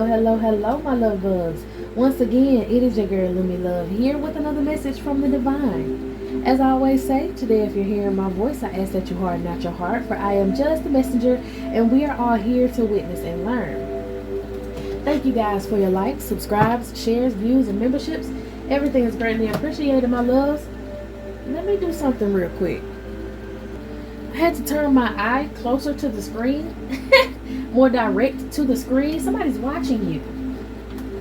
Hello, my love bugs. Once again, it is your girl, Lumi Love, here with another message from the divine. As I always say, today if you're hearing my voice, I ask that you harden not your heart, for I am just a messenger, and we are all here to witness and learn. Thank you guys for your likes, subscribes, shares, views, and memberships. Everything is greatly appreciated, my loves. Let me do something real quick. I had to turn my eye closer to the screen, more direct to the screen. Somebody's watching you.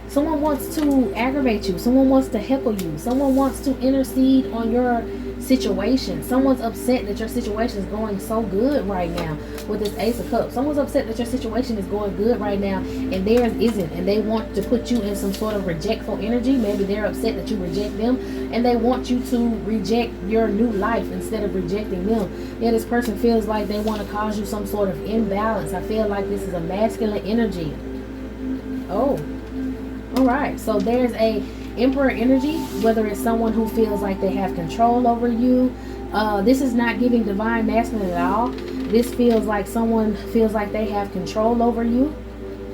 Someone wants to aggravate you. Someone wants to heckle you. Someone wants to intercede on your situation. Someone's upset that your situation is going so good right now with this Ace of Cups. Someone's upset that your situation is going good right now and theirs isn't, and they want to put you in some sort of rejectful energy. Maybe they're upset that you reject them and they want you to reject your new life instead of rejecting them. Yeah, this person feels like they want to cause you some sort of imbalance. I feel like this is a masculine energy. Oh, all right. So there's a Emperor energy, whether it's someone who feels like they have control over you. This is not giving divine masculine at all. This feels like someone feels like they have control over you,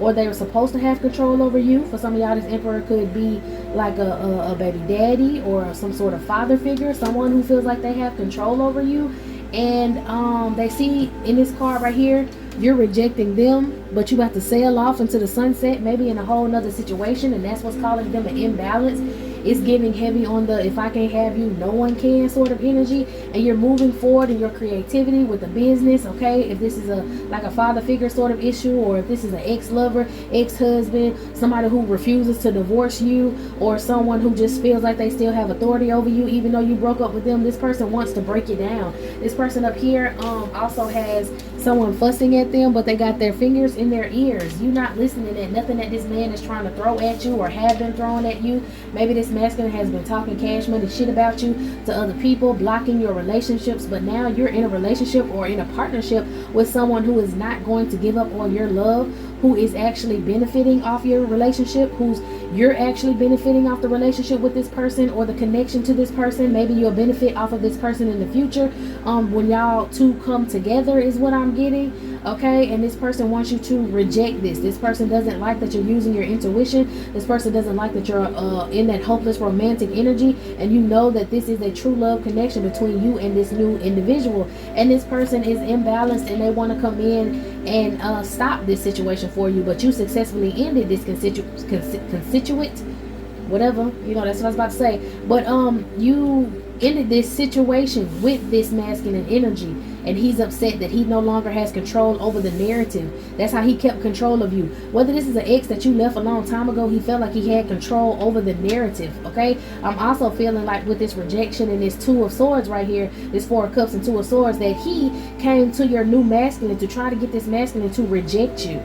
or they were supposed to have control over you. For some of y'all, this Emperor could be like a baby daddy or some sort of father figure, someone who feels like they have control over you. And they see in this card right here, you're rejecting them, but you have to sail off into the sunset, maybe in a whole nother situation, and that's what's causing them an imbalance. It's giving heavy on the if I can't have you, no one can sort of energy, and you're moving forward in your creativity with the business, okay? If this is like a father figure sort of issue, or if this is an ex-lover, ex-husband, somebody who refuses to divorce you, or someone who just feels like they still have authority over you even though you broke up with them, this person wants to break you down. This person up here also has someone fussing at them, but they got their fingers in their ears. You're not listening at nothing that this man is trying to throw at you or have been throwing at you. Maybe this masculine has been talking cash money shit about you to other people, blocking your relationships, but now you're in a relationship or in a partnership with someone who is not going to give up on your love, who is actually benefiting off your relationship, you're actually benefiting off the relationship with this person or the connection to this person. Maybe you'll benefit off of this person in the future when y'all two come together is what I'm getting, okay? And this person wants you to reject this. This person doesn't like that you're using your intuition. This person doesn't like that you're in that hopeless romantic energy, and you know that this is a true love connection between you and this new individual, and this person is imbalanced and they want to come in and stop this situation for you, but you successfully ended this constituent, whatever, you know, that's what I was about to say. But you ended this situation with this masculine energy, and he's upset that he no longer has control over the narrative. That's how he kept control of you. Whether this is an ex that you left a long time ago, he felt like he had control over the narrative, okay? I'm also feeling like with this rejection and this Two of Swords right here, this Four of Cups and Two of Swords, that he came to your new masculine to try to get this masculine to reject you.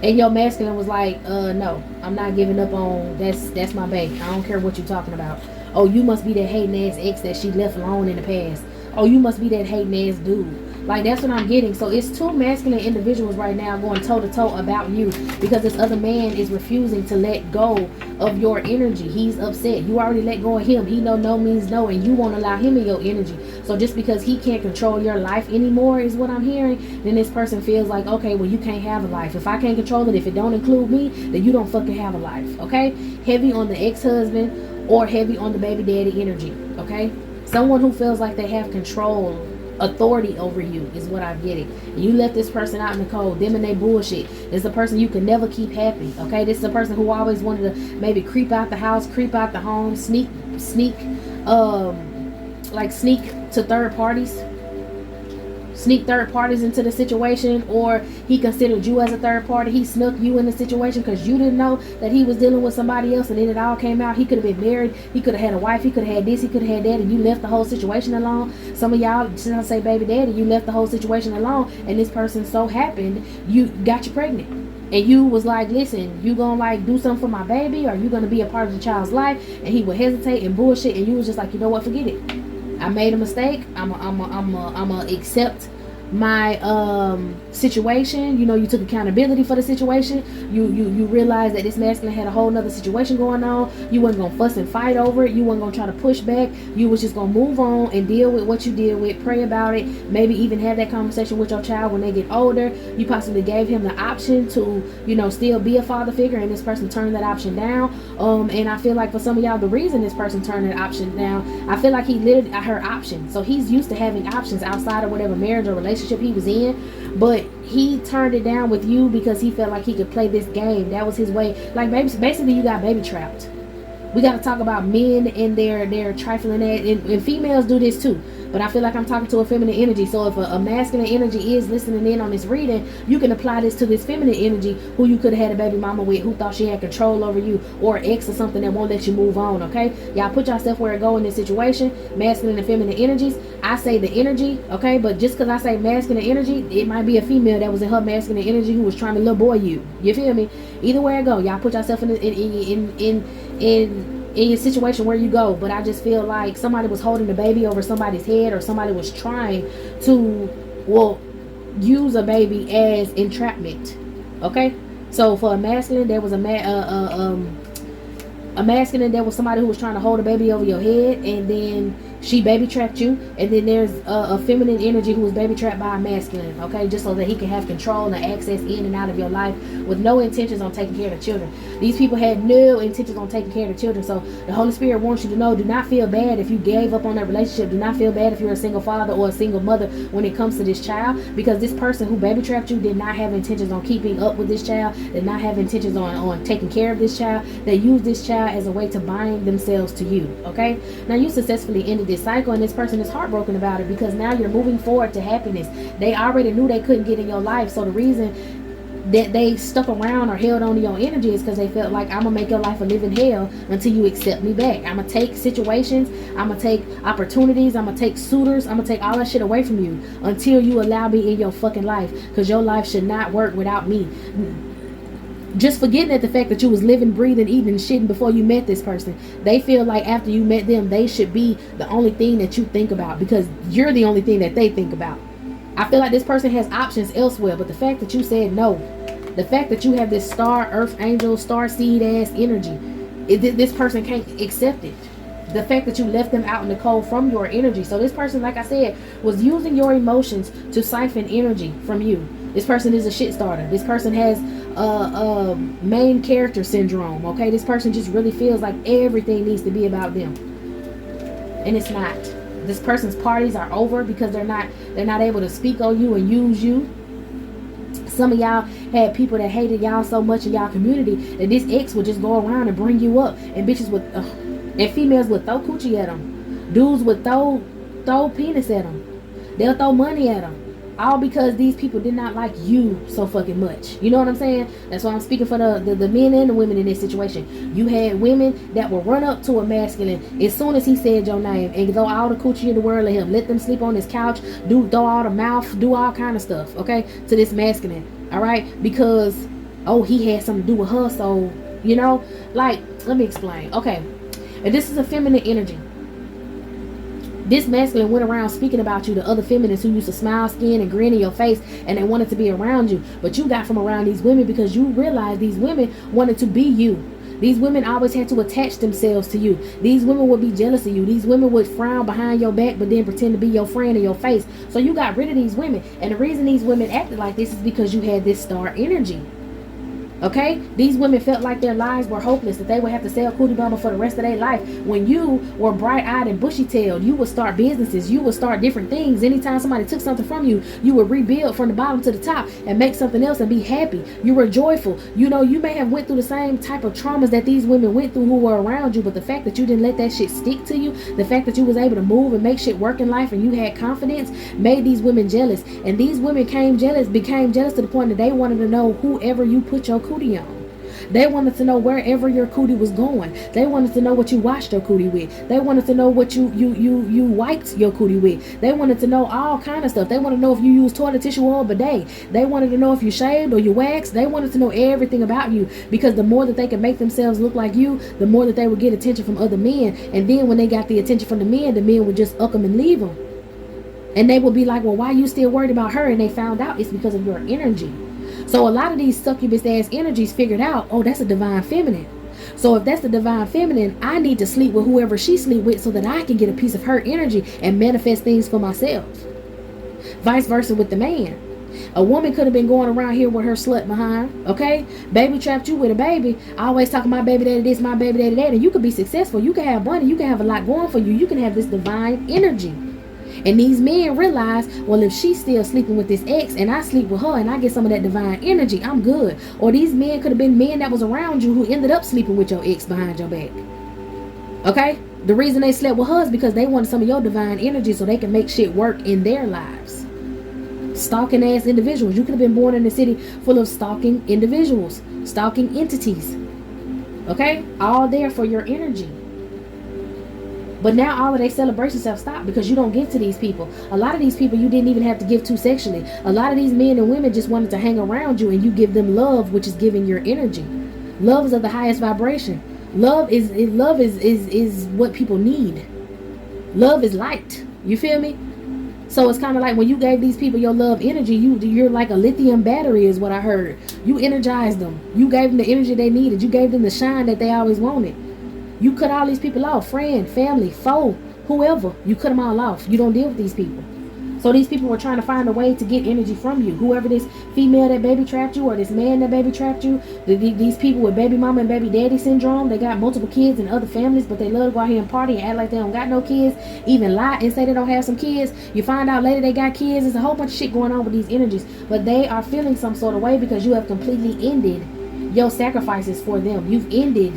And your masculine was like, no, I'm not giving up on, that's my baby. I don't care what you're talking about. Oh, you must be that hating ass ex that she left alone in the past. Oh, you must be that hating ass dude. Like, that's what I'm getting. So it's two masculine individuals right now going toe to toe about you, because this other man is refusing to let go of your energy. He's upset. You already let go of him. He know no means no, and you won't allow him in your energy. So just because he can't control your life anymore is what I'm hearing, then this person feels like, okay, well, you can't have a life. If I can't control it, if it don't include me, then you don't fucking have a life, okay? Heavy on the ex-husband or heavy on the baby daddy energy, okay? Someone who feels like they have control, authority over you is what I'm getting. You left this person out in the cold, them and they bullshit. This is a person you can never keep happy, okay? This is a person who always wanted to maybe creep out the house, creep out the home, sneak to third parties. Sneak third parties into the situation, or he considered you as a third party. He snuck you in the situation because you didn't know that he was dealing with somebody else, and then it all came out. He could have been married, he could have had a wife, he could have had this, he could have had that, and you left the whole situation alone. Some of y'all, since I say baby daddy, you left the whole situation alone, and this person so happened you got you pregnant, and you was like, listen, you gonna like do something for my baby, or you gonna be a part of the child's life? And he would hesitate and bullshit, and you was just like, you know what, forget it. I made a mistake. I'm a accept my situation. You know, you took accountability for the situation. You realized that this masculine had a whole nother situation going on. You wasn't gonna fuss and fight over it. You wasn't gonna try to push back. You was just gonna move on and deal with what you deal with, pray about it, maybe even have that conversation with your child when they get older. You possibly gave him the option to, you know, still be a father figure, and this person turned that option down. And I feel like for some of y'all, the reason this person turned that option down, I feel like he lived her option. So he's used to having options outside of whatever marriage or relationship he was in, but he turned it down with you because he felt like he could play this game. That was his way. Like, basically you got baby trapped. We got to talk about men and their trifling at, and females do this too. But I feel like I'm talking to a feminine energy. So if a masculine energy is listening in on this reading, you can apply this to this feminine energy who you could have had a baby mama with, who thought she had control over you, or ex or something that won't let you move on, okay? Y'all put yourself where it go in this situation, masculine and feminine energies. I say the energy, okay? But just because I say masculine energy, it might be a female that was in her masculine energy who was trying to little boy you. You feel me? Either way it go, y'all put yourself in your situation where you go. But I just feel like somebody was holding the baby over somebody's head, or somebody was trying to, well, use a baby as entrapment, okay? So for a masculine, there was a masculine, there was somebody who was trying to hold a baby over your head, and then she baby trapped you. And then there's a feminine energy who was baby trapped by a masculine, okay, just so that he can have control and access in and out of your life with no intentions on taking care of the children. These people had no intentions on taking care of the children. So the Holy Spirit wants you to know, do not feel bad if you gave up on that relationship. Do not feel bad if you're a single father or a single mother when it comes to this child, because this person who baby trapped you did not have intentions on keeping up with this child, did not have intentions on taking care of this child. They used this child as a way to bind themselves to you, okay? Now you successfully ended this cycle, and this person is heartbroken about it, because now you're moving forward to happiness. They already knew they couldn't get in your life, so the reason that they stuck around or held on to your energy is because they felt like, I'm gonna make your life a living hell until you accept me back. I'm gonna take situations, I'm gonna take opportunities, I'm gonna take suitors, I'm gonna take all that shit away from you until you allow me in your fucking life, because your life should not work without me. Just forgetting at the fact that you was living, breathing, eating, and shitting before you met this person. They feel like after you met them, they should be the only thing that you think about, because you're the only thing that they think about. I feel like this person has options elsewhere, but the fact that you said no, the fact that you have this star, earth, angel, star seed ass energy, this person can't accept it. The fact that you left them out in the cold from your energy. So this person, like I said, was using your emotions to siphon energy from you. This person is a shit starter. This person has main character syndrome, okay? This person just really feels like everything needs to be about them, and it's not. This person's parties are over because they're not able to speak on you and use you. Some of y'all had people that hated y'all so much in y'all community that this ex would just go around and bring you up, and bitches would and females would throw coochie at them, dudes would throw penis at them, they'll throw money at them, all because these people did not like you so fucking much. You know what I'm saying? That's why I'm speaking for the men and the women in this situation. You had women that will run up to a masculine as soon as he said your name and throw all the coochie in the world at him, let them sleep on his couch, throw all the mouth, do all kind of stuff, okay, to this masculine, all right, because, oh, he had something to do with her. So, you know, like, let me explain, okay? And this is a feminine energy. This masculine went around speaking about you to other feminists who used to smile, skin, and grin in your face, and they wanted to be around you. But you got from around these women because you realized these women wanted to be you. These women always had to attach themselves to you. These women would be jealous of you. These women would frown behind your back but then pretend to be your friend in your face. So you got rid of these women. And the reason these women acted like this is because you had this star energy. Okay, these women felt like their lives were hopeless, that they would have to sell cootie bummer for the rest of their life. When you were bright-eyed and bushy-tailed, you would start businesses, you would start different things. Anytime somebody took something from you, you would rebuild from the bottom to the top and make something else and be happy. You were joyful. You know, you may have went through the same type of traumas that these women went through who were around you, but the fact that you didn't let that shit stick to you, the fact that you was able to move and make shit work in life and you had confidence, made these women jealous. And these women became jealous to the point that they wanted to know whoever you put your cootie on. They wanted to know wherever your cootie was going. They wanted to know what you washed your cootie with. They wanted to know what you wiped your cootie with. They wanted to know all kind of stuff. They wanted to know if you used toilet tissue or bidet. They wanted to know if you shaved or you waxed. They wanted to know everything about you, because the more that they could make themselves look like you, the more that they would get attention from other men. And then when they got the attention from the men would just uck them and leave them. And they will be like, well, why you still worried about her? And they found out it's because of your energy. So a lot of these succubus ass energies figured out, oh, that's a divine feminine. So if that's the divine feminine, I need to sleep with whoever she sleep with so that I can get a piece of her energy and manifest things for myself. Vice versa with the man. A woman could have been going around here with her slut behind, okay? Baby trapped you with a baby. I always talking my baby daddy this, my baby daddy that. And you could be successful. You can have money. You can have a lot going for you. You can have this divine energy. And these men realize, well, if she's still sleeping with this ex and I sleep with her and I get some of that divine energy, I'm good. Or these men could have been men that was around you who ended up sleeping with your ex behind your back. Okay? The reason they slept with her is because they wanted some of your divine energy so they can make shit work in their lives. Stalking ass individuals. You could have been born in a city full of stalking individuals, stalking entities. Okay? All there for your energy. But now all of their celebrations have stopped because you don't give to these people. A lot of these people you didn't even have to give to sexually. A lot of these men and women just wanted to hang around you and you give them love, which is giving your energy. Love is of the highest vibration. Love is what people need. Love is light. You feel me? So it's kind of like when you gave these people your love energy, you're like a lithium battery is what I heard. You energized them. You gave them the energy they needed. You gave them the shine that they always wanted. You cut all these people off, friend, family, foe, whoever. You cut them all off. You don't deal with these people. So these people were trying to find a way to get energy from you. Whoever this female that baby trapped you or this man that baby trapped you, these people with baby mama and baby daddy syndrome, they got multiple kids in other families, but they love to go out here and party and act like they don't got no kids, even lie and say they don't have some kids. You find out later they got kids. There's a whole bunch of shit going on with these energies, but they are feeling some sort of way because you have completely ended your sacrifices for them. You've ended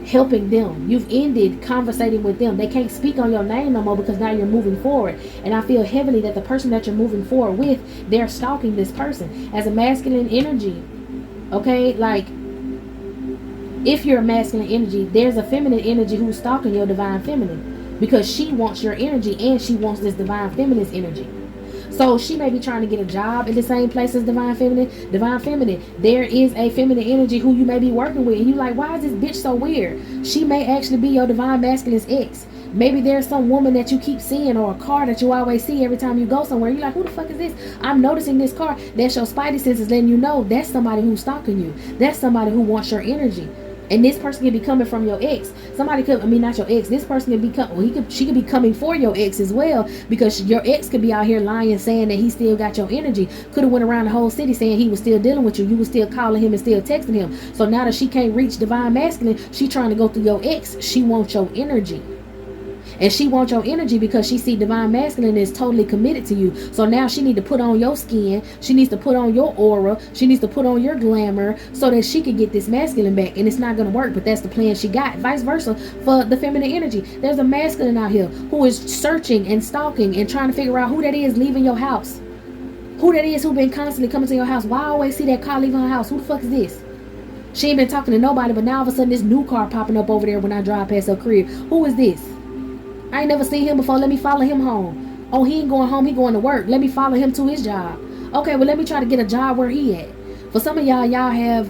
helping them. You've ended conversating with them. They can't speak on your name no more because now you're moving forward. And I feel heavily that the person that you're moving forward with, they're stalking this person as a masculine energy. Okay, like if you're a masculine energy, there's a feminine energy who's stalking your divine feminine because she wants your energy and she wants this divine feminine's energy. So she may be trying to get a job in the same place as divine feminine. Divine feminine, there is a feminine energy who you may be working with. And you like, why is this bitch so weird? She may actually be your divine masculine's ex. Maybe there's some woman that you keep seeing or a car that you always see every time you go somewhere. You're like, who the fuck is this? I'm noticing this car. That's your spidey senses letting you know that's somebody who's stalking you. That's somebody who wants your energy. And this person could be coming from your ex. Somebody could, not your ex. This person could be she could be coming for your ex as well, because your ex could be out here lying, saying that he still got your energy. Could have went around the whole city saying he was still dealing with you. You was still calling him and still texting him. So now that she can't reach divine masculine, she trying to go through your ex. She wants your energy. And she wants your energy because she see divine masculine is totally committed to you. So now she need to put on your skin. She needs to put on your aura. She needs to put on your glamour so that she can get this masculine back. And it's not going to work, but that's the plan she got. Vice versa for the feminine energy. There's a masculine out here who is searching and stalking and trying to figure out who that is leaving your house. Who that is who been constantly coming to your house. Why I always see that car leaving her house? Who the fuck is this? She ain't been talking to nobody, but now all of a sudden this new car popping up over there when I drive past her crib. Who is this? I ain't never seen him before. Let me follow him home. Oh, he ain't going home. He going to work. Let me follow him to his job. Okay, well, let me try to get a job where he at. For some of y'all have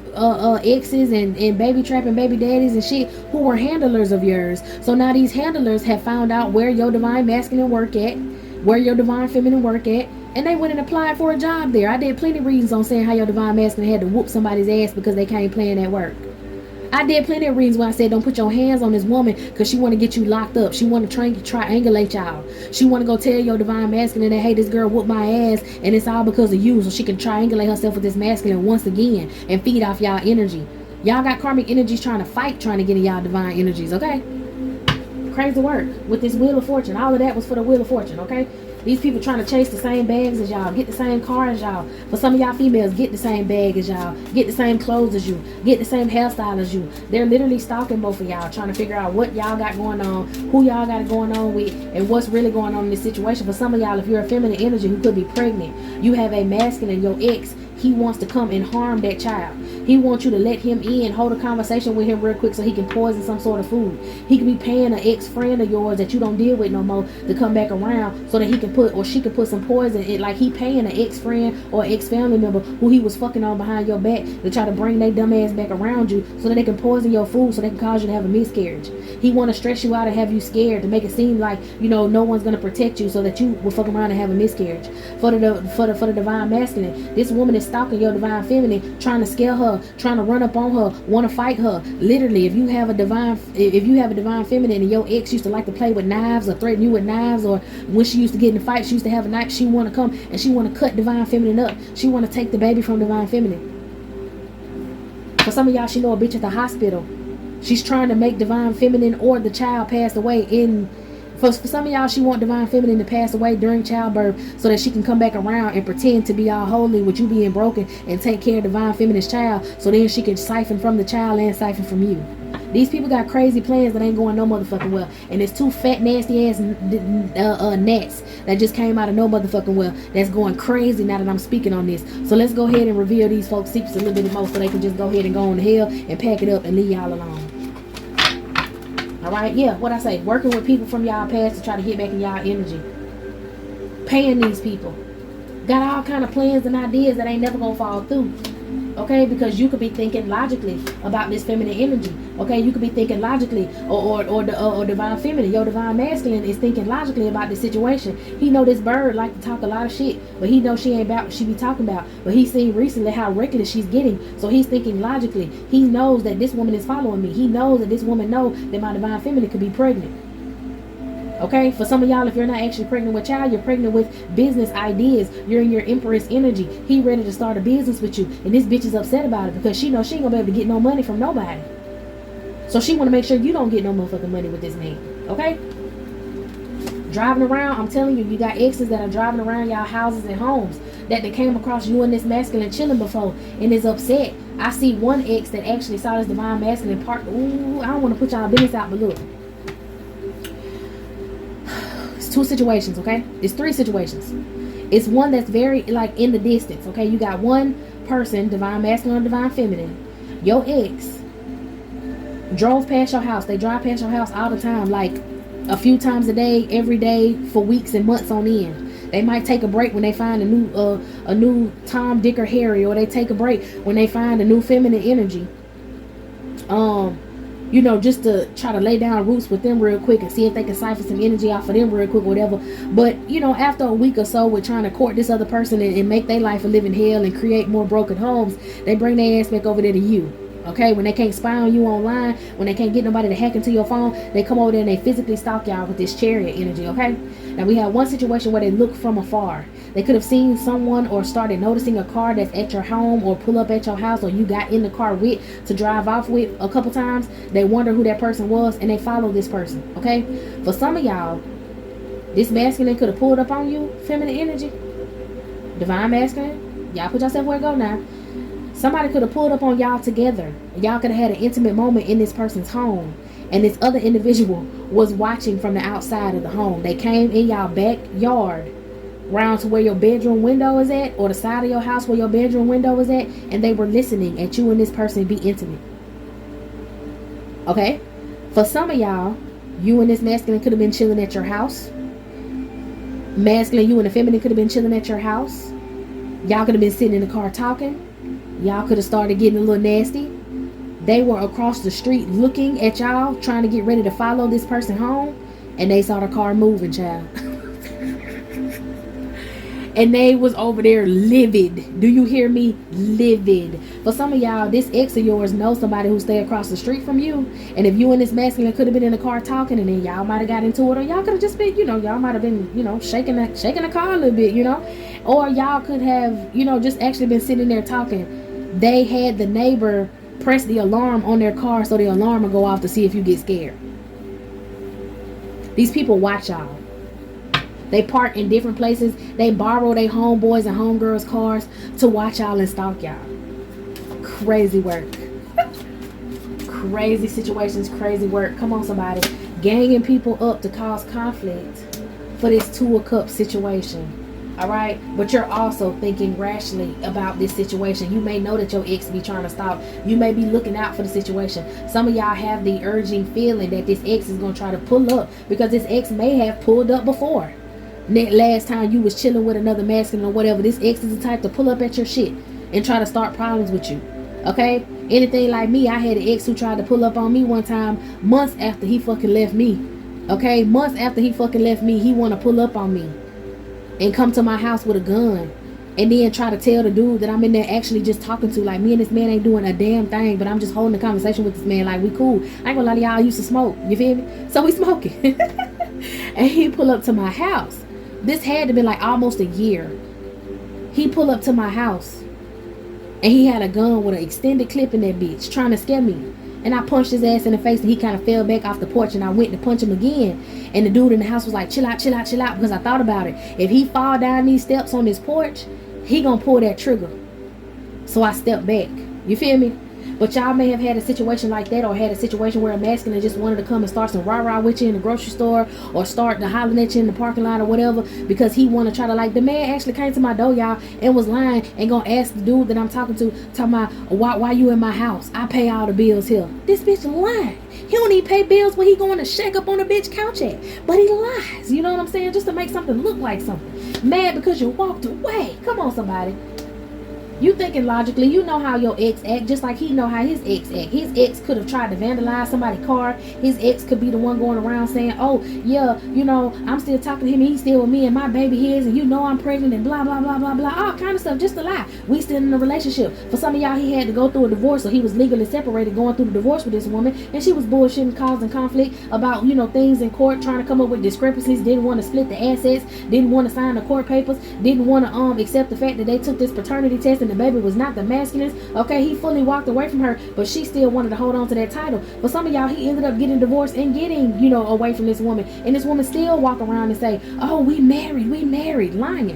exes and baby trapping baby daddies and shit who were handlers of yours. So now these handlers have found out where your divine masculine work at, where your divine feminine work at, and they went and applied for a job there. I did plenty of reasons on saying how your divine masculine had to whoop somebody's ass because they came playing at work. I did plenty of reasons when I said don't put your hands on this woman because she want to get you locked up. She want to triangulate y'all. She want to go tell your divine masculine that, hey, this girl whooped my ass and it's all because of you, so she can triangulate herself with this masculine once again and feed off y'all energy. Y'all got karmic energies trying to get in y'all divine energies, okay? Crazy work with this Wheel of Fortune. All of that was for the Wheel of Fortune, okay? These people trying to chase the same bags as y'all, get the same car as y'all. For some of y'all females, get the same bag as y'all, get the same clothes as you, get the same hairstyle as you. They're literally stalking both of y'all, trying to figure out what y'all got going on, who y'all got it going on with, and what's really going on in this situation. For some of y'all, if you're a feminine energy who could be pregnant, you have a masculine, your ex. he wants to come and harm that child. He wants you to let him in, hold a conversation with him real quick so he can poison some sort of food. He could be paying an ex-friend of yours that you don't deal with no more to come back around so that he can put, or she can put some poison in. Like, he paying an ex-friend or ex-family member who he was fucking on behind your back to try to bring their dumb ass back around you so that they can poison your food, so they can cause you to have a miscarriage. He want to stress you out and have you scared to make it seem like, you know, no one's going to protect you so that you will fuck around and have a miscarriage. For the divine masculine, this woman is stalking your divine feminine, trying to scare her, trying to run up on her, want to fight her. Literally, if you have a divine feminine and your ex used to like to play with knives or threaten you with knives, or when she used to get in a fight, she used to have a knife, she want to come and she want to cut divine feminine up. She want to take the baby from divine feminine. For some of y'all, she know a bitch at the hospital. She's trying to make divine feminine or the child pass away in. For some of y'all, she want divine feminine to pass away during childbirth so that she can come back around and pretend to be all holy with you being broken and take care of divine feminine's child, so then she can siphon from the child and siphon from you. These people got crazy plans that ain't going no motherfucking well. And it's two fat, nasty ass gnats that just came out of no motherfucking well that's going crazy now that I'm speaking on this. So let's go ahead and reveal these folks' secrets a little bit more so they can just go ahead and go on to hell and pack it up and leave y'all alone. Alright, yeah, what I say, working with people from y'all past to try to get back in y'all energy. Paying these people. Got all kind of plans and ideas that ain't never gonna fall through. Okay, because you could be thinking logically about this feminine energy. Okay, you could be thinking logically, or divine feminine. Your divine masculine is thinking logically about this situation. He know this bird like to talk a lot of shit, but he know she ain't about what she be talking about. But he seen recently how reckless she's getting, so he's thinking logically. He knows that this woman is following me. He knows that this woman know that my divine feminine could be pregnant. Okay, for some of y'all, if you're not actually pregnant with child, you're pregnant with business ideas. You're in your empress energy. He ready to start a business with you, and this bitch is upset about it because she knows she ain't gonna be able to get no money from nobody. So she want to make sure you don't get no motherfucking money with this man. Okay, driving around, I'm telling you, you got exes that are driving around y'all houses and homes that they came across you and this masculine chilling before and is upset. I see one ex that actually saw this divine masculine part. Ooh, I don't want to put y'all business out, but look. Two situations, okay? It's three situations. It's one that's very like in the distance, okay? You got one person, divine masculine or divine feminine. Your ex drove past your house. They drive past your house all the time, like a few times a day, every day, for weeks and months on end. They might take a break when they find a new Tom, Dick, or Harry, or they take a break when they find a new feminine energy. You know, just to try to lay down roots with them real quick and see if they can siphon some energy off of them real quick or whatever. But, you know, after a week or so with trying to court this other person and make their life a living hell and create more broken homes, they bring their ass back over there to you. Okay, when they can't spy on you online, when they can't get nobody to hack into your phone, they come over there and they physically stalk y'all with this chariot energy, okay? Now, we have one situation where they look from afar. They could have seen someone or started noticing a car that's at your home or pull up at your house, or you got in the car with to drive off with a couple times. They wonder who that person was and they follow this person, okay? For some of y'all, this masculine could have pulled up on you, feminine energy, divine masculine. Y'all put yourself where it go now. Somebody could have pulled up on y'all together. Y'all could have had an intimate moment in this person's home. And this other individual was watching from the outside of the home. They came in y'all backyard, round to where your bedroom window is at, or the side of your house where your bedroom window is at, and they were listening at you and this person be intimate. Okay? For some of y'all, you and this masculine could have been chilling at your house. Masculine, you and the feminine could have been chilling at your house. Y'all could have been sitting in the car talking. Y'all could have started getting a little nasty. They were across the street looking at y'all, trying to get ready to follow this person home, and they saw the car moving, child. And they was over there livid. Do you hear me? Livid. For some of y'all, this ex of yours knows somebody who stay across the street from you. And if you and this masculine could have been in the car talking, and then y'all might have got into it, or y'all could have just been, you know, y'all might have been, you know, shaking the car a little bit, you know. Or y'all could have, you know, just actually been sitting there talking. They had the neighbor press the alarm on their car so the alarm will go off to see if you get scared. These people watch y'all. They park in different places. They borrow their homeboys and homegirls' cars to watch y'all and stalk y'all. Crazy work. Crazy situations, crazy work. Come on, somebody. Ganging people up to cause conflict for this Two of Cups situation. All right, but you're also thinking rationally about this situation. You may know that your ex be trying to stop. You may be looking out for the situation. Some of y'all have the urging feeling that this ex is going to try to pull up, because this ex may have pulled up before. Last time you was chilling with another masculine or whatever, this ex is the type to pull up at your shit and try to start problems with you. Okay, anything like me, I had an ex who tried to pull up on me one time months after he fucking left me. Okay, months after he fucking left me, he want to pull up on me and come to my house with a gun and then try to tell the dude that I'm in there actually just talking to, like, me and this man ain't doing a damn thing, but I'm just holding a conversation with this man, like, we cool. I ain't gonna lie to y'all, I used to smoke, you feel me? So we smoking. And he pull up to my house. This had to be like almost a year. He pull up to my house and he had a gun with an extended clip in that bitch, trying to scare me. And I punched his ass in the face and he kind of fell back off the porch, and I went to punch him again. And the dude in the house was like, chill out, chill out, chill out, because I thought about it. If he fall down these steps on this porch, he gonna pull that trigger. So I stepped back. You feel me? But y'all may have had a situation like that, or had a situation where a masculine just wanted to come and start some rah-rah with you in the grocery store, or start to hollering at you in the parking lot or whatever, because he want to try to, like, the man actually came to my door, y'all, and was lying and gonna ask the dude that I'm talking about, why you in my house? I pay all the bills here. This bitch lying. He don't even pay bills when he going to shake up on a bitch couch at. But he lies, you know what I'm saying? Just to make something look like something. Mad because you walked away. Come on, somebody. You thinking logically, you know how your ex act, just like he know how his ex act. His ex could have tried to vandalize somebody's car. His ex could be the one going around saying, oh, yeah, you know, I'm still talking to him, he's still with me, and my baby his, and you know I'm pregnant, and blah, blah, blah, blah, blah, all kind of stuff, just a lie. We still in a relationship. For some of y'all, he had to go through a divorce, so he was legally separated going through the divorce with this woman, and she was bullshitting, causing conflict about, you know, things in court, trying to come up with discrepancies, didn't want to split the assets, didn't want to sign the court papers, didn't want to accept the fact that they took this paternity test and the baby was not the masculine. Okay, he fully walked away from her, but she still wanted to hold on to that title. For some of y'all, he ended up getting divorced and getting, you know, away from this woman, and this woman still walk around and say, oh, we married, lying.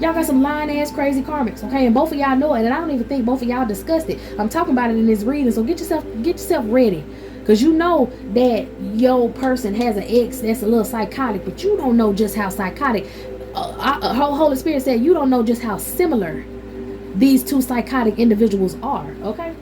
Y'all got some lying ass crazy karmics, okay? And both of y'all know it, and I don't even think both of y'all discussed it. I'm talking about it in this reading, so get yourself ready. Because you know that your person has an ex that's a little psychotic, but you don't know just how psychotic. Holy Spirit said you don't know just how similar these two psychotic individuals are, okay?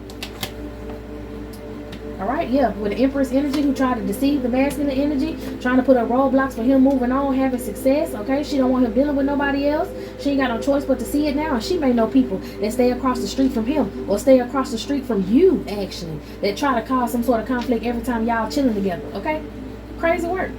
All right, yeah, with the Empress energy who tried to deceive the masculine energy, trying to put up roadblocks for him moving on, having success, okay? She don't want him dealing with nobody else. She ain't got no choice but to see it now, and she may know people that stay across the street from him, or stay across the street from you, actually, that try to cause some sort of conflict every time y'all chilling together, okay? Crazy work.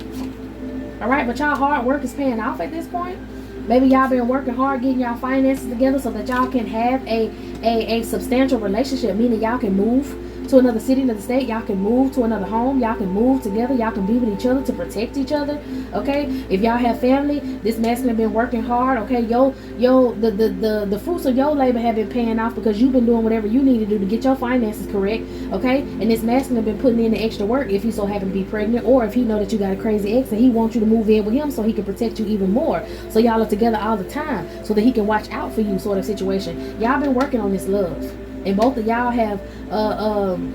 All right, but y'all hard work is paying off at this point. Maybe y'all been working hard getting y'all finances together so that y'all can have a substantial relationship, meaning y'all can move to another city, another state, y'all can move to another home, y'all can move together, y'all can be with each other to protect each other, okay? If y'all have family, this masculine been working hard, okay? The fruits of your labor have been paying off because you've been doing whatever you need to do to get your finances correct, okay? And this masculine been putting in the extra work if you so happen to be pregnant, or if he know that you got a crazy ex and he wants you to move in with him so he can protect you even more. So y'all are together all the time so that he can watch out for you, sort of situation. Y'all been working on this love. And both of y'all have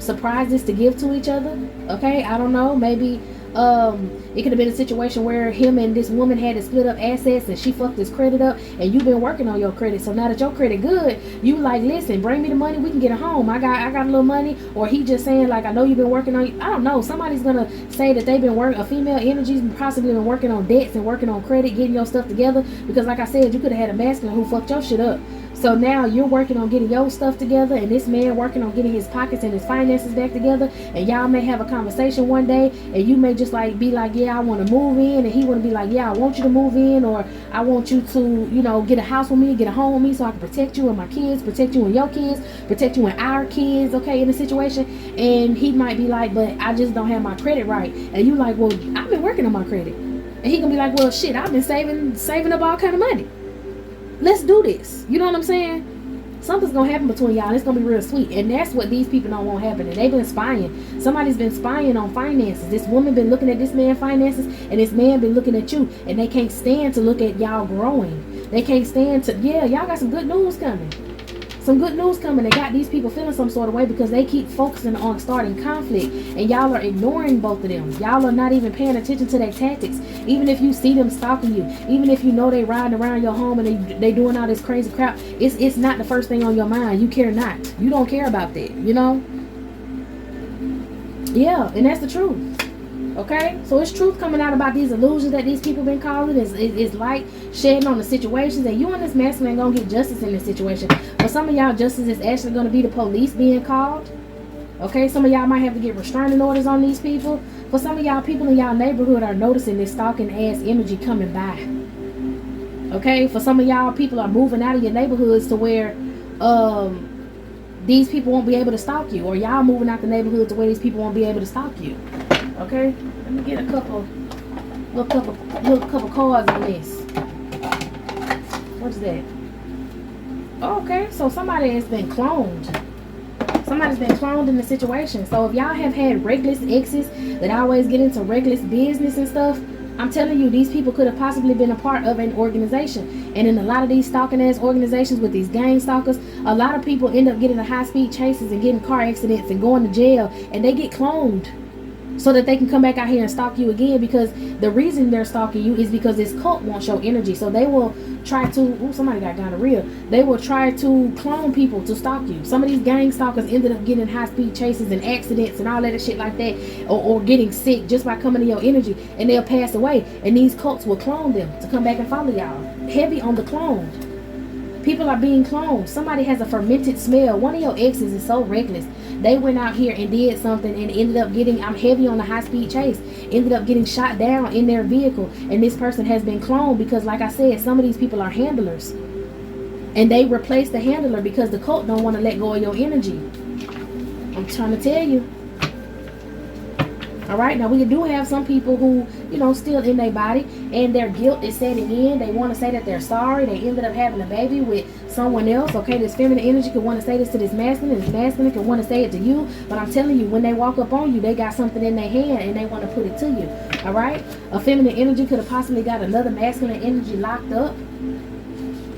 surprises to give to each other. Okay, I don't know. Maybe it could have been a situation where him and this woman had to split up assets and she fucked his credit up, and you've been working on your credit. So now that your credit good, you like, listen, bring me the money, we can get a home. I got a little money. Or he just saying, like, I know you've been working on, I don't know, somebody's gonna say that they've been working, a female energy's possibly been working on debts and working on credit, getting your stuff together, because like I said, you could have had a masculine who fucked your shit up. So now you're working on getting your stuff together, and this man working on getting his pockets and his finances back together, and y'all may have a conversation one day, and you may just like be like, yeah, I want to move in, and he want to be like, yeah, I want you to move in, or I want you to, you know, get a house with me, get a home with me so I can protect you and my kids, protect you and your kids, protect you and our kids, okay, in the situation. And he might be like, but I just don't have my credit right. And you like, well, I've been working on my credit. And he gonna be like, well, shit, I've been saving up all kind of money. Let's do this. You know what I'm saying? Something's gonna happen between y'all. It's gonna be real sweet. And that's what these people don't want happen. And they've been spying. Somebody's been spying on finances. This woman been looking at this man's finances, and this man been looking at you. And they can't stand to look at y'all growing. They can't stand to, yeah, y'all got some good news coming. some good news coming that got these people feeling some sort of way because they keep focusing on starting conflict, and y'all are ignoring both of them. Y'all are not even paying attention to their tactics. Even if you see them stalking you, even if you know they riding around your home and they doing all this crazy crap, it's not the first thing on your mind. You care not. You don't care about that, you know? Yeah, and that's the truth. Okay, so it's truth coming out about these illusions that these people been calling. It's light shedding on the situations, and you and this masculine gonna get justice in this situation. For some of y'all, justice is actually gonna be the police being called. Okay, some of y'all might have to get restraining orders on these people. For some of y'all, people in y'all neighborhood are noticing this stalking ass energy coming by. Okay, for some of y'all, people are moving out of your neighborhoods to where these people won't be able to stalk you, or y'all moving out the neighborhood to where these people won't be able to stalk you. Okay, let me get a couple cards on this. What's that? Okay, so somebody has been cloned. Somebody's been cloned in the situation. So if y'all have had reckless exes that always get into reckless business and stuff, I'm telling you, these people could have possibly been a part of an organization. And in a lot of these stalking ass organizations with these gang stalkers, a lot of people end up getting in high speed chases and getting car accidents and going to jail, and they get cloned so that they can come back out here and stalk you again, because the reason they're stalking you is because this cult wants your energy. So they will try to, somebody got gonorrhea. They will try to clone people to stalk you. Some of these gang stalkers ended up getting high speed chases and accidents and all that shit like that, or getting sick just by coming to your energy, and they'll pass away. And these cults will clone them to come back and follow y'all. Heavy on the cloned. People are being cloned. Somebody has a fermented smell. One of your exes is so reckless. They went out here and did something and ended up getting, I'm heavy on the high speed chase, ended up getting shot down in their vehicle. And this person has been cloned because, like I said, some of these people are handlers. And they replace the handler because the cult don't want to let go of your energy. I'm trying to tell you. All right, now we do have some people who, still in their body, and their guilt is setting in. They want to say that they're sorry. They ended up having a baby with someone else. Okay, this feminine energy could want to say this to this masculine, and this masculine could want to say it to you. But I'm telling you, when they walk up on you, they got something in their hand and they want to put it to you. All right, a feminine energy could have possibly got another masculine energy locked up.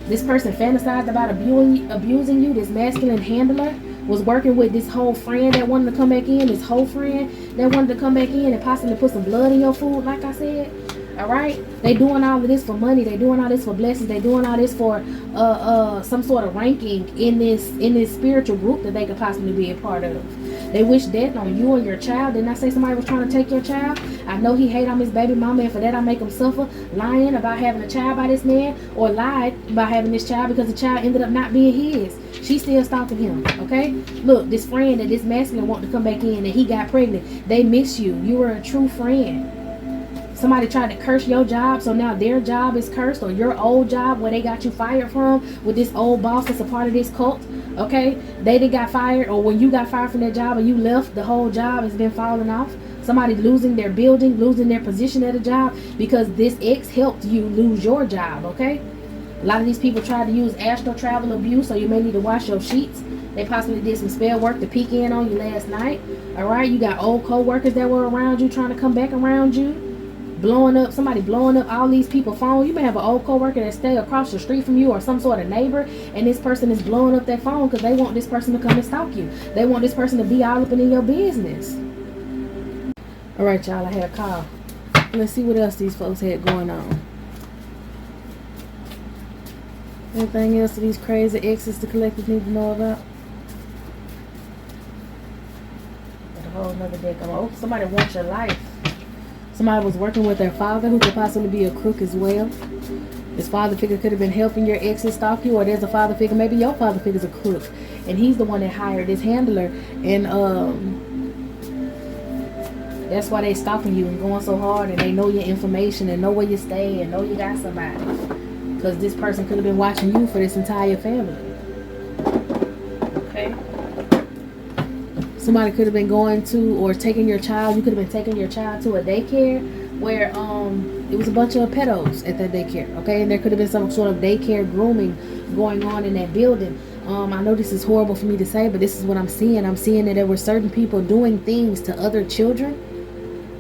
This person fantasized about abusing you. This masculine handler was working with this whole friend that wanted to come back in, this whole friend that wanted to come back in and possibly put some blood in your food, like I said. All right, they doing all of this for money. They doing all this for blessings. They doing all this for some sort of ranking in this spiritual group that they could possibly be a part of. They wish death on you and your child. Didn't I say somebody was trying to take your child? I know he hate on his baby mama, and for that I make him suffer, lying about having a child by this man, or lied about having this child because the child ended up not being his. She's still stalking him. Okay, look, this friend that this masculine wanted to come back in and he got pregnant. They miss you. You were a true friend. Somebody tried to curse your job, so now their job is cursed, or your old job where they got you fired from with this old boss that's a part of this cult. Okay, they got fired, or when you got fired from that job and you left, the whole job has been falling off. Somebody losing their building, losing their position at a job because this ex helped you lose your job. Okay, a lot of these people tried to use astral travel abuse, so you may need to wash your sheets. They possibly did some spell work to peek in on you last night. All right, you got old co-workers that were around you trying to come back around you. Somebody blowing up all these people's phone. You may have an old coworker that stay across the street from you, or some sort of neighbor, and this person is blowing up their phone because they want this person to come and stalk you. They want this person to be all up in your business. All right, y'all, I had a call. Let's see what else these folks had going on. Anything else that these crazy exes the collective need to know about? Got a whole nother deck. Oh, somebody wants your life. Somebody was working with their father who could possibly be a crook as well. This father figure could have been helping your exes stalk you, or there's a father figure, maybe your father figure is a crook, and he's the one that hired this handler, and that's why they stalking you and going so hard, and they know your information and know where you stay and know you got somebody, because this person could have been watching you for this entire family. Okay. Somebody could have been going to, or taking your child. You could have been taking your child to a daycare where it was a bunch of pedos at that daycare. Okay, and there could have been some sort of daycare grooming going on in that building. I know this is horrible for me to say, but this is what I'm seeing. I'm seeing that there were certain people doing things to other children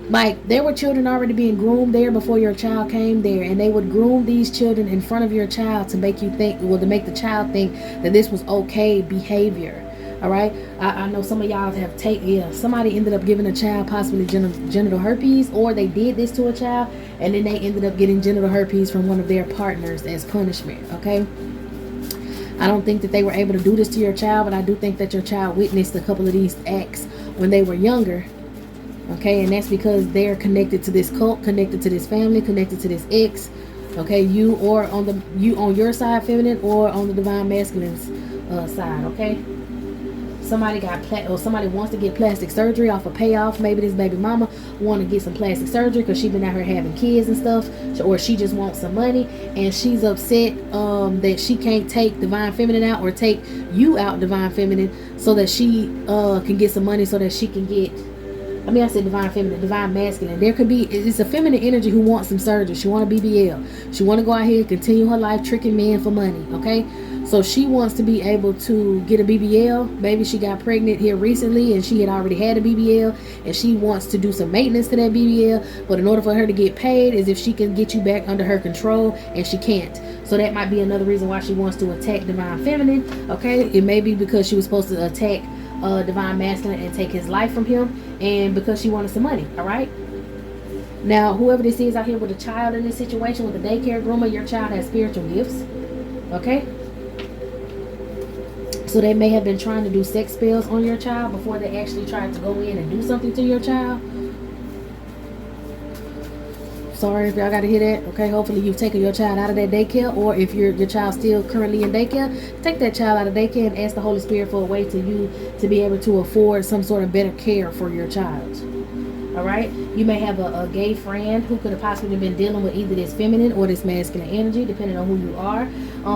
Like, there were children already being groomed there before your child came there, and they would groom these children in front of your child to make you think, well, to make the child think that this was okay behavior. All right, I know some of y'all have somebody ended up giving a child possibly genital herpes, or they did this to a child and then they ended up getting genital herpes from one of their partners as punishment. Okay, I don't think that they were able to do this to your child, but I do think that your child witnessed a couple of these acts when they were younger. Okay, and that's because they're connected to this cult, connected to this family, connected to this ex. Okay, you on your side feminine, or on the divine masculine's side. Okay, somebody somebody wants to get plastic surgery off a payoff. Maybe this baby mama want to get some plastic surgery because she been out here having kids and stuff, or she just wants some money and she's upset that she can't take divine feminine out, or take you out divine feminine, so that she can get some money, so that she can get, I said divine feminine, divine masculine. There could be, it's a feminine energy who wants some surgery. She want a BBL. She want to go out here and continue her life tricking men for money. Okay, so she wants to be able to get a BBL. Maybe she got pregnant here recently and she had already had a BBL, and she wants to do some maintenance to that BBL. But in order for her to get paid is if she can get you back under her control, and she can't. So that might be another reason why she wants to attack divine feminine. Okay, it may be because she was supposed to attack divine masculine and take his life from him, and because she wanted some money. All right, now whoever this is out here with a child in this situation with a daycare groomer, your child has spiritual gifts. Okay, so they may have been trying to do sex spells on your child before they actually tried to go in and do something to your child. Sorry if y'all got to hear that. Okay, hopefully you've taken your child out of that daycare, or if your child still currently in daycare, take that child out of daycare and ask the Holy Spirit for a way to you to be able to afford some sort of better care for your child. All right, you may have a gay friend who could have possibly been dealing with either this feminine or this masculine energy, depending on who you are.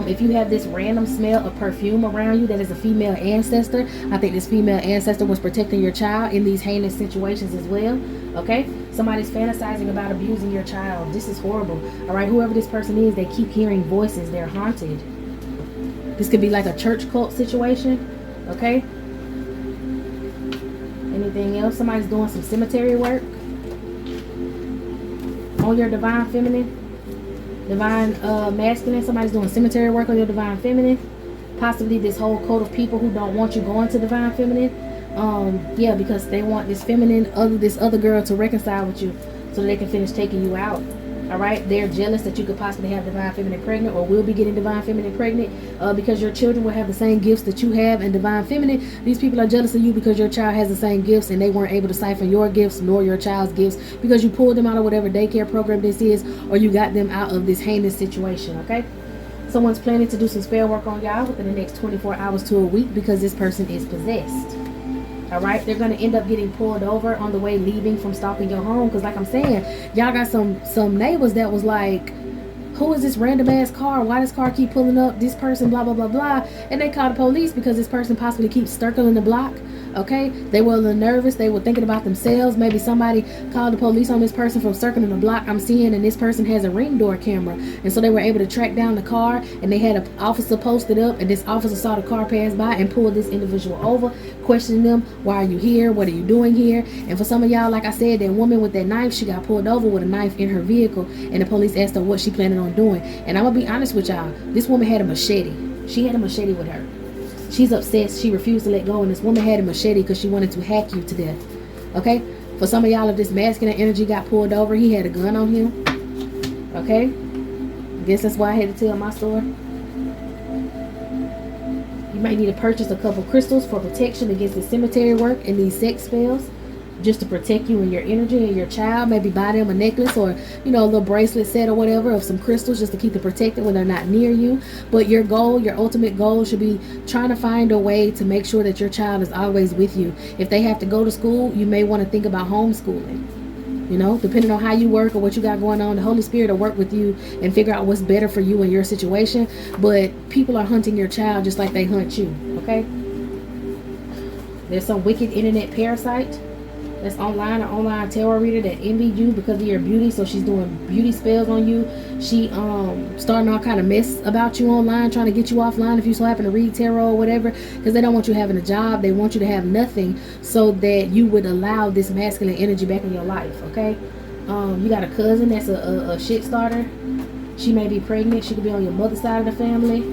If you have this random smell of perfume around you that is a female ancestor, I think this female ancestor was protecting your child in these heinous situations as well. Okay, somebody's fantasizing about abusing your child. This is horrible. All right, whoever this person is, they keep hearing voices. They're haunted. This could be like a church cult situation. Okay, anything else? Somebody's doing some cemetery work on your divine feminine, divine masculine. Somebody's doing cemetery work on your divine feminine. Possibly this whole cult of people who don't want you going to divine feminine. Yeah, because they want this this other girl to reconcile with you so that they can finish taking you out. All right, they're jealous that you could possibly have divine feminine pregnant, or will be getting divine feminine pregnant, because your children will have the same gifts that you have in divine feminine. These people are jealous of you because your child has the same gifts, and they weren't able to siphon your gifts nor your child's gifts because you pulled them out of whatever daycare program this is, or you got them out of this heinous situation. Okay, someone's planning to do some spell work on y'all within the next 24 hours to a week because this person is possessed. All right, they're going to end up getting pulled over on the way leaving from stalking your home, because like I'm saying, y'all got some neighbors that was like, who is this random ass car? Why does car keep pulling up? This person, blah, blah, blah, blah. And they called the police because this person possibly keeps circling the block. Okay, they were a little nervous. They were thinking about themselves. Maybe somebody called the police on this person from circling the block. I'm seeing, and this person has a ring door camera, and so they were able to track down the car, and they had an officer posted up, and this officer saw the car pass by and pulled this individual over, questioning them, why are you here, what are you doing here? And for some of y'all, like I said, that woman with that knife, she got pulled over with a knife in her vehicle, and the police asked her what she planning on doing. And I'm gonna be honest with y'all, this woman had a machete. She had a machete with her. She's obsessed. She refused to let go, and this woman had a machete because she wanted to hack you to death. Okay, for some of y'all, if this masculine energy got pulled over, he had a gun on him. Okay, I guess that's why I had to tell my story. You might need to purchase a couple crystals for protection against the cemetery work and these sex spells, just to protect you and your energy and your child. Maybe buy them a necklace, or a little bracelet set or whatever of some crystals, just to keep them protected when they're not near you. But your goal, your ultimate goal, should be trying to find a way to make sure that your child is always with you. If they have to go to school, you may want to think about homeschooling. Depending on how you work or what you got going on, the Holy Spirit will work with you and figure out what's better for you in your situation. But people are hunting your child just like they hunt you. Okay, there's some wicked internet parasite that's online, or online tarot reader that envied you because of your beauty, so she's doing beauty spells on you. She starting all kind of mess about you online, trying to get you offline if you so happen to read tarot or whatever, because they don't want you having a job. They want you to have nothing so that you would allow this masculine energy back in your life. Okay. You got a cousin that's a shit starter. She may be pregnant. She could be on your mother's side of the family.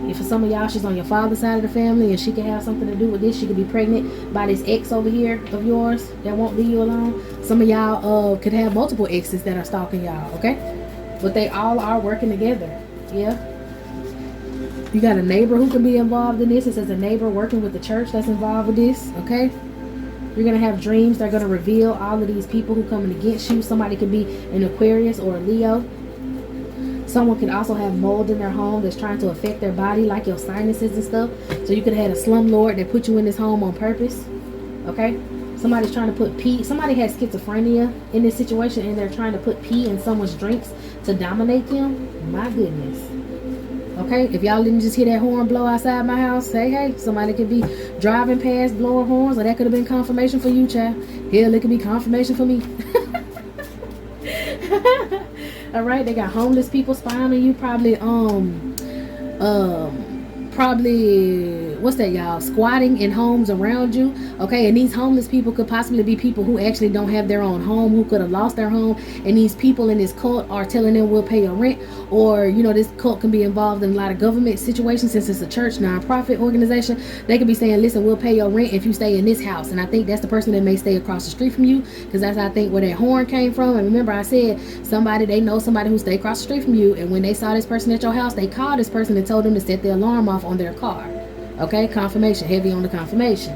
If for some of y'all, she's on your father's side of the family, and she can have something to do with this. She could be pregnant by this ex over here of yours that won't leave you alone. Some of y'all could have multiple exes that are stalking y'all, okay? But they all are working together, yeah? You got a neighbor who can be involved in this. It says a neighbor working with the church that's involved with this, okay? You're going to have dreams that are going to reveal all of these people who coming against you. Somebody could be an Aquarius or a Leo. Someone could also have mold in their home that's trying to affect their body, like your sinuses and stuff. So you could have had a slumlord that put you in this home on purpose. Okay? Somebody's trying to put pee. Somebody has schizophrenia in this situation, and they're trying to put pee in someone's drinks to dominate them. My goodness. Okay? If y'all didn't just hear that horn blow outside my house, say, hey, somebody could be driving past blowing horns, or that could have been confirmation for you, child. Hell, it could be confirmation for me. All right, they got homeless people spying on you, probably what's that, y'all, squatting in homes around you. Okay, and these homeless people could possibly be people who actually don't have their own home, who could have lost their home, and these people in this cult are telling them we'll pay your rent. Or, you know, this cult can be involved in a lot of government situations. Since it's a church non-profit organization, they could be saying, listen, we'll pay your rent if you stay in this house. And I think that's the person that may stay across the street from you, because that's, I think, where that horn came from. And remember, I said somebody, they know somebody who stay across the street from you, and when they saw this person at your house, they called this person and told them to set the alarm off on their car. Okay, confirmation, heavy on the confirmation.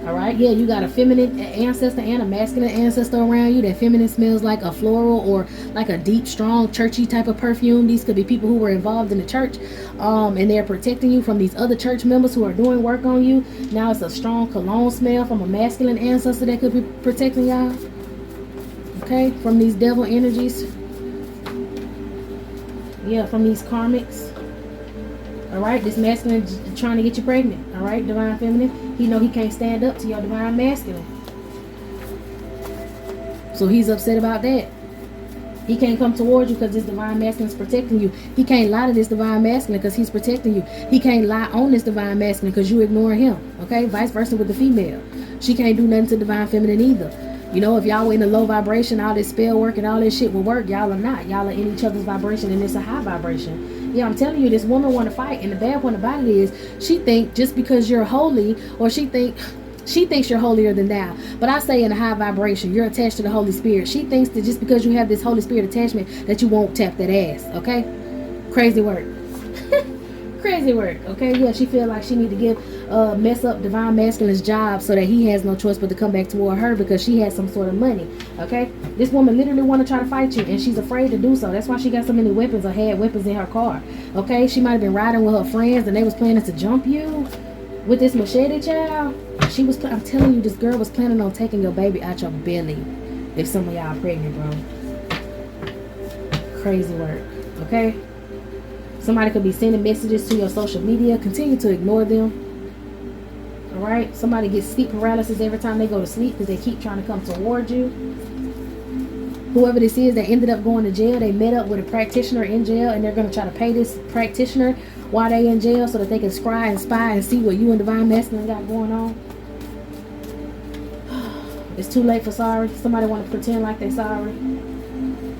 All right, yeah, you got a feminine ancestor and a masculine ancestor around you. That feminine smells like a floral or like a deep, strong, churchy type of perfume. These could be people who were involved in the church, and they're protecting you from these other church members who are doing work on you. Now it's a strong cologne smell from a masculine ancestor that could be protecting y'all. Okay, from these devil energies. Yeah, from these karmics. All right, this masculine trying to get you pregnant. All right, divine feminine. He know he can't stand up to your divine masculine. So he's upset about that. He can't come towards you because this divine masculine is protecting you. He can't lie to this divine masculine because he's protecting you. He can't lie on this divine masculine because you ignore him. Okay, vice versa with the female. She can't do nothing to divine feminine either. You know, if y'all were in a low vibration, all this spell work and all this shit will work. Y'all are not. Y'all are in each other's vibration, and it's a high vibration. Yeah, I'm telling you, this woman want to fight, and the bad point about it is she think just because you're holy, or she thinks you're holier than thou. But I say in a high vibration, you're attached to the Holy Spirit. She thinks that just because you have this Holy Spirit attachment that you won't tap that ass. Okay, crazy work. Crazy work. Okay, yeah, she feel like she need to give mess up divine masculine's job so that he has no choice but to come back toward her because she has some sort of money. Okay, this woman literally want to try to fight you, and she's afraid to do so. That's why she got so many weapons, or had weapons in her car. Okay, she might have been riding with her friends and they was planning to jump you with this machete, child. She was, I'm telling you, this girl was planning on taking your baby out your belly if some of y'all are pregnant, bro. Crazy work. Okay, somebody could be sending messages to your social media. Continue to ignore them. All right, somebody gets sleep paralysis every time they go to sleep because they keep trying to come towards you. Whoever this is that ended up going to jail, they met up with a practitioner in jail, and they're going to try to pay this practitioner while they in jail so that they can scry and spy and see what you and divine masculine got going on. It's too late for sorry. Somebody want to pretend like they're sorry.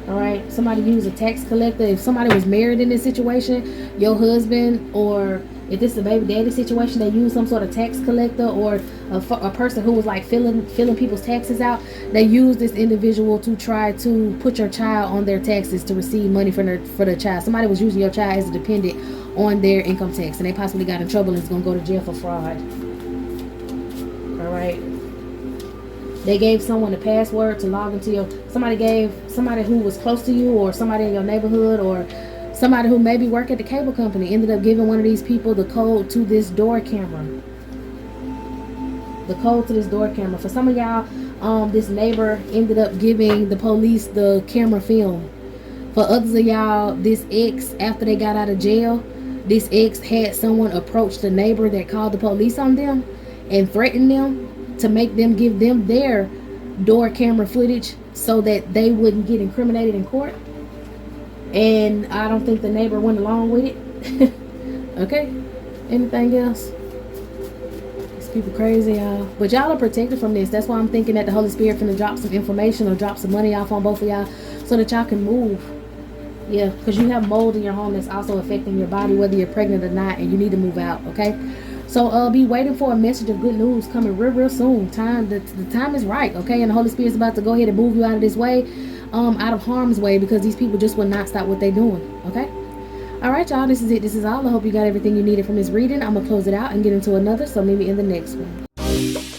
All right, somebody use a tax collector. If somebody was married in this situation, your husband, or if this is a baby daddy situation, they use some sort of tax collector, or a person who was like filling people's taxes out. They use this individual to try to put your child on their taxes to receive money for their child. Somebody was using your child as a dependent on their income tax, and they possibly got in trouble and is going to go to jail for fraud. All right. They gave someone a password to log into your, somebody who was close to you, or somebody in your neighborhood, or somebody who maybe work at the cable company ended up giving one of these people the code to this door camera. The code to this door camera. For some of y'all, this neighbor ended up giving the police the camera film. For others of y'all, this ex, after they got out of jail, this ex had someone approach the neighbor that called the police on them and threatened them to make them give them their door camera footage so that they wouldn't get incriminated in court. And I don't think the neighbor went along with it. Okay, anything else? These people crazy, y'all. But y'all are protected from this. That's why I'm thinking that the Holy Spirit finna drop some information or drop some money off on both of y'all so that y'all can move. Yeah, because you have mold in your home that's also affecting your body, whether you're pregnant or not, and you need to move out. Okay, so be waiting for a message of good news coming real soon. The time is right. Okay, and the Holy Spirit's about to go ahead and move you out of this way, out of harm's way, because these people just will not stop what they're doing. Okay, all right, y'all, this is it. This is all. I hope you got everything you needed from this reading. I'm gonna close it out and get into another, so maybe in the next one.